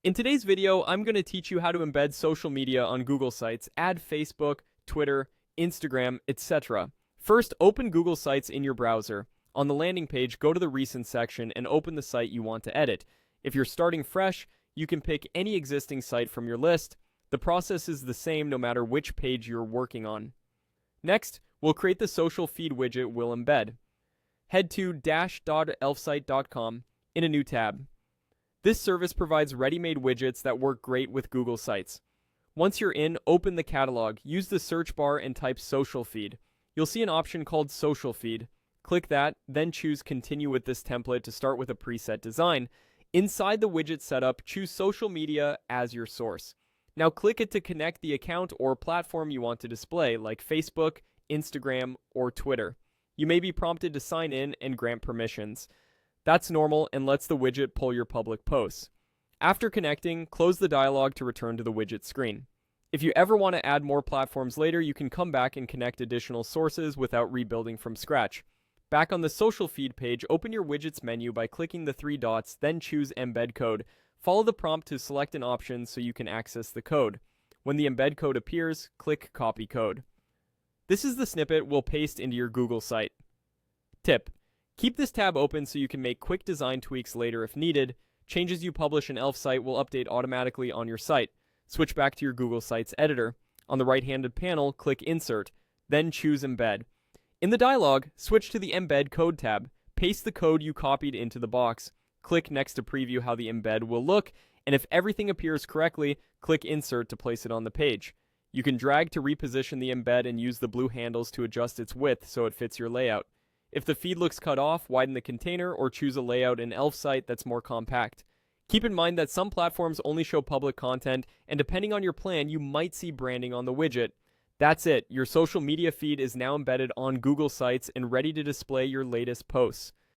In today's video, I'm going to teach you how to embed social media on Google Sites, add Facebook, Twitter, Instagram, etc. First, open Google Sites in your browser. On the landing page, go to the Recent section and open the site you want to edit. If you're starting fresh, you can pick any existing site from your list. The process is the same no matter which page you're working on. Next, we'll create the social feed widget we'll embed. Head to dash.elfsite.com in a new tab. This service provides ready-made widgets that work great with Google Sites. Once you're in, open the catalog, use the search bar and type social feed. You'll see an option called social feed. Click that, then choose continue with this template to start with a preset design. Inside the widget setup, choose social media as your source. Now click it to connect the account or platform you want to display, like Facebook, Instagram, or Twitter. You may be prompted to sign in and grant permissions. That's normal and lets the widget pull your public posts. After connecting, close the dialog to return to the widget screen. If you ever want to add more platforms later, you can come back and connect additional sources without rebuilding from scratch. Back on the social feed page, open your widgets menu by clicking the three dots, then choose Embed Code. Follow the prompt to select an option so you can access the code. When the embed code appears, click Copy Code. This is the snippet we'll paste into your Google site. Tip: keep this tab open so you can make quick design tweaks later if needed. Changes you publish in Elf site will update automatically on your site. Switch back to your Google Sites editor. On the right-handed panel, click Insert, then choose Embed. In the dialog, switch to the Embed Code tab. Paste the code you copied into the box. Click next to preview how the embed will look, and if everything appears correctly, click Insert to place it on the page. You can drag to reposition the embed and use the blue handles to adjust its width so it fits your layout. If the feed looks cut off, widen the container or choose a layout in Elf site that's more compact. Keep in mind that some platforms only show public content, and depending on your plan, you might see branding on the widget. That's it. Your social media feed is now embedded on Google Sites and ready to display your latest posts.